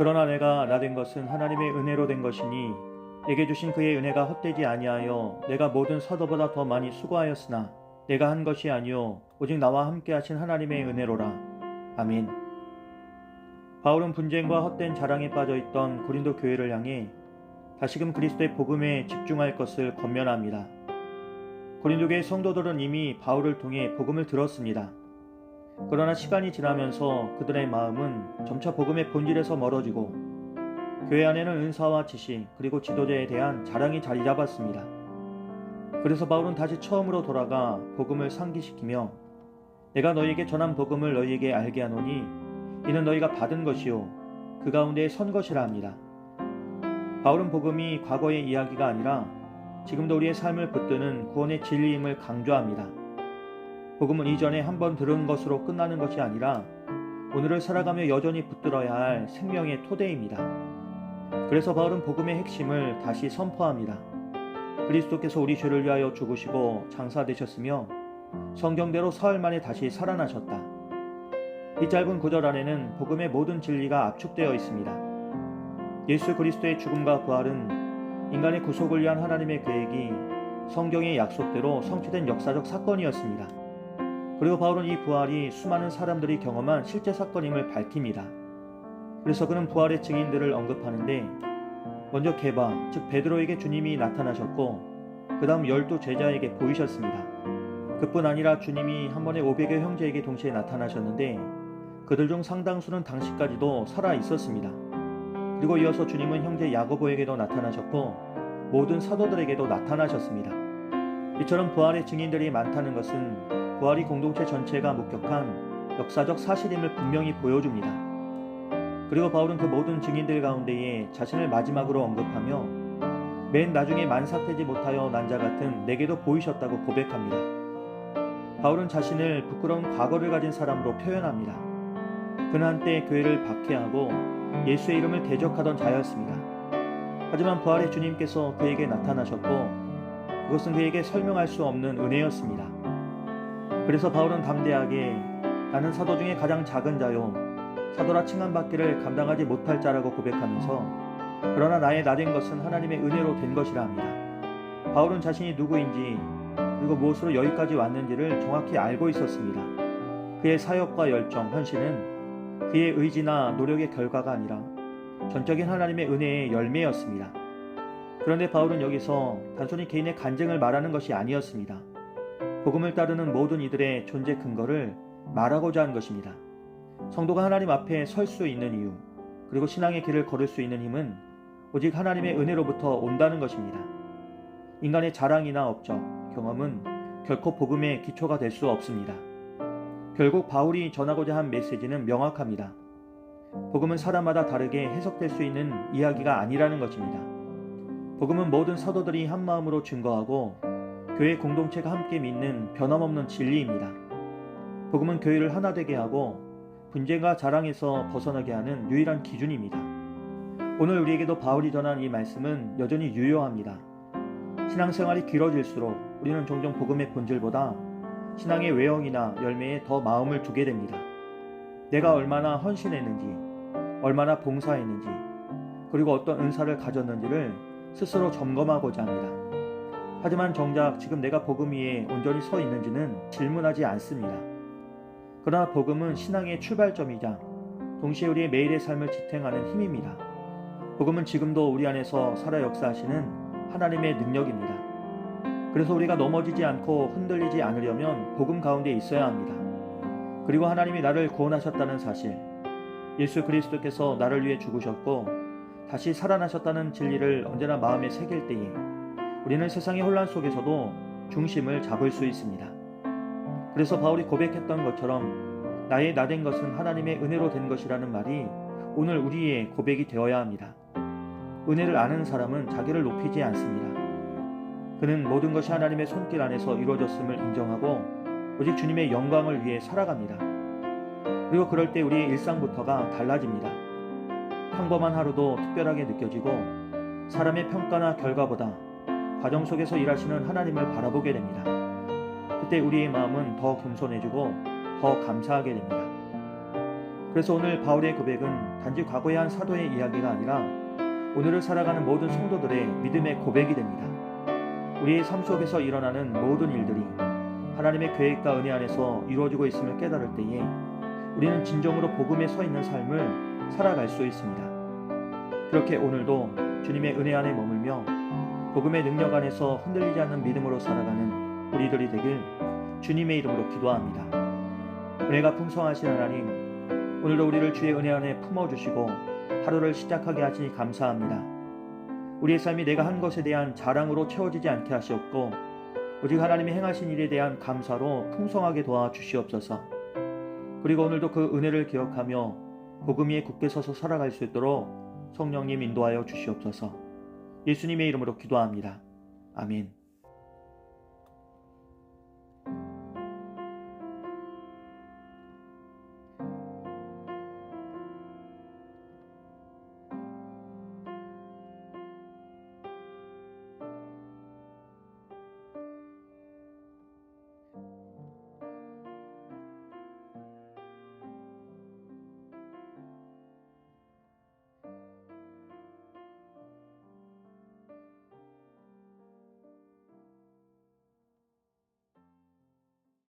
그러나 내가 나 된 것은 하나님의 은혜로 된 것이니 내게 주신 그의 은혜가 헛되지 아니하여 내가 모든 사도보다 더 많이 수고하였으나 내가 한 것이 아니요 오직 나와 함께 하신 하나님의 은혜로라. 아멘. 바울은 분쟁과 헛된 자랑에 빠져있던 고린도 교회를 향해 다시금 그리스도의 복음에 집중할 것을 권면합니다. 고린도 교회 성도들은 이미 바울을 통해 복음을 들었습니다. 그러나 시간이 지나면서 그들의 마음은 점차 복음의 본질에서 멀어지고 교회 안에는 은사와 지식 그리고 지도자에 대한 자랑이 자리 잡았습니다. 그래서 바울은 다시 처음으로 돌아가 복음을 상기시키며 내가 너희에게 전한 복음을 너희에게 알게 하노니 이는 너희가 받은 것이요 그 가운데 선 것이라 합니다. 바울은 복음이 과거의 이야기가 아니라 지금도 우리의 삶을 붙드는 구원의 진리임을 강조합니다. 복음은 이전에 한번 들은 것으로 끝나는 것이 아니라 오늘을 살아가며 여전히 붙들어야 할 생명의 토대입니다. 그래서 바울은 복음의 핵심을 다시 선포합니다. 그리스도께서 우리 죄를 위하여 죽으시고 장사되셨으며 성경대로 사흘 만에 다시 살아나셨다. 이 짧은 구절 안에는 복음의 모든 진리가 압축되어 있습니다. 예수 그리스도의 죽음과 부활은 인간의 구속을 위한 하나님의 계획이 성경의 약속대로 성취된 역사적 사건이었습니다. 그리고 바울은 이 부활이 수많은 사람들이 경험한 실제 사건임을 밝힙니다. 그래서 그는 부활의 증인들을 언급하는데 먼저 게바, 즉 베드로에게 주님이 나타나셨고 그 다음 12 제자에게 보이셨습니다. 그뿐 아니라 주님이 한 번에 500여 형제에게 동시에 나타나셨는데 그들 중 상당수는 당시까지도 살아 있었습니다. 그리고 이어서 주님은 형제 야고보에게도 나타나셨고 모든 사도들에게도 나타나셨습니다. 이처럼 부활의 증인들이 많다는 것은 부활이 공동체 전체가 목격한 역사적 사실임을 분명히 보여줍니다. 그리고 바울은 그 모든 증인들 가운데에 자신을 마지막으로 언급하며 맨 나중에 만삭되지 못하여 난 자 같은 내게도 보이셨다고 고백합니다. 바울은 자신을 부끄러운 과거를 가진 사람으로 표현합니다. 그는 한때 교회를 박해하고 예수의 이름을 대적하던 자였습니다. 하지만 부활의 주님께서 그에게 나타나셨고 그것은 그에게 설명할 수 없는 은혜였습니다. 그래서 바울은 담대하게 나는 사도 중에 가장 작은 자요 사도라 칭함받기를 감당하지 못할 자라고 고백하면서 그러나 나의 나 된 것은 하나님의 은혜로 된 것이라 합니다. 바울은 자신이 누구인지 그리고 무엇으로 여기까지 왔는지를 정확히 알고 있었습니다. 그의 사역과 열정, 헌신은 그의 의지나 노력의 결과가 아니라 전적인 하나님의 은혜의 열매였습니다. 그런데 바울은 여기서 단순히 개인의 간증을 말하는 것이 아니었습니다. 복음을 따르는 모든 이들의 존재 근거를 말하고자 한 것입니다. 성도가 하나님 앞에 설 수 있는 이유, 그리고 신앙의 길을 걸을 수 있는 힘은 오직 하나님의 은혜로부터 온다는 것입니다. 인간의 자랑이나 업적, 경험은 결코 복음의 기초가 될 수 없습니다. 결국 바울이 전하고자 한 메시지는 명확합니다. 복음은 사람마다 다르게 해석될 수 있는 이야기가 아니라는 것입니다. 복음은 모든 사도들이 한 마음으로 증거하고 교회 공동체가 함께 믿는 변함없는 진리입니다. 복음은 교회를 하나 되게 하고 분쟁과 자랑에서 벗어나게 하는 유일한 기준입니다. 오늘 우리에게도 바울이 전한 이 말씀은 여전히 유효합니다. 신앙생활이 길어질수록 우리는 종종 복음의 본질보다 신앙의 외형이나 열매에 더 마음을 두게 됩니다. 내가 얼마나 헌신했는지, 얼마나 봉사했는지, 그리고 어떤 은사를 가졌는지를 스스로 점검하고자 합니다. 하지만 정작 지금 내가 복음 위에 온전히 서 있는지는 질문하지 않습니다. 그러나 복음은 신앙의 출발점이자 동시에 우리의 매일의 삶을 지탱하는 힘입니다. 복음은 지금도 우리 안에서 살아 역사하시는 하나님의 능력입니다. 그래서 우리가 넘어지지 않고 흔들리지 않으려면 복음 가운데 있어야 합니다. 그리고 하나님이 나를 구원하셨다는 사실, 예수 그리스도께서 나를 위해 죽으셨고 다시 살아나셨다는 진리를 언제나 마음에 새길 때에 우리는 세상의 혼란 속에서도 중심을 잡을 수 있습니다. 그래서 바울이 고백했던 것처럼 나의 나 된 것은 하나님의 은혜로 된 것이라는 말이 오늘 우리의 고백이 되어야 합니다. 은혜를 아는 사람은 자기를 높이지 않습니다. 그는 모든 것이 하나님의 손길 안에서 이루어졌음을 인정하고 오직 주님의 영광을 위해 살아갑니다. 그리고 그럴 때 우리의 일상부터가 달라집니다. 평범한 하루도 특별하게 느껴지고 사람의 평가나 결과보다 과정 속에서 일하시는 하나님을 바라보게 됩니다. 그때 우리의 마음은 더 겸손해지고 더 감사하게 됩니다. 그래서 오늘 바울의 고백은 단지 과거의 한 사도의 이야기가 아니라 오늘을 살아가는 모든 성도들의 믿음의 고백이 됩니다. 우리의 삶 속에서 일어나는 모든 일들이 하나님의 계획과 은혜 안에서 이루어지고 있음을 깨달을 때에 우리는 진정으로 복음에 서 있는 삶을 살아갈 수 있습니다. 그렇게 오늘도 주님의 은혜 안에 머물며 복음의 능력 안에서 흔들리지 않는 믿음으로 살아가는 우리들이 되길 주님의 이름으로 기도합니다. 은혜가 풍성하신 하나님, 오늘도 우리를 주의 은혜 안에 품어주시고 하루를 시작하게 하시니 감사합니다. 우리의 삶이 내가 한 것에 대한 자랑으로 채워지지 않게 하시옵고 오직 하나님이 행하신 일에 대한 감사로 풍성하게 도와주시옵소서. 그리고 오늘도 그 은혜를 기억하며 복음 위에 굳게 서서 살아갈 수 있도록 성령님 인도하여 주시옵소서. 예수님의 이름으로 기도합니다. 아멘.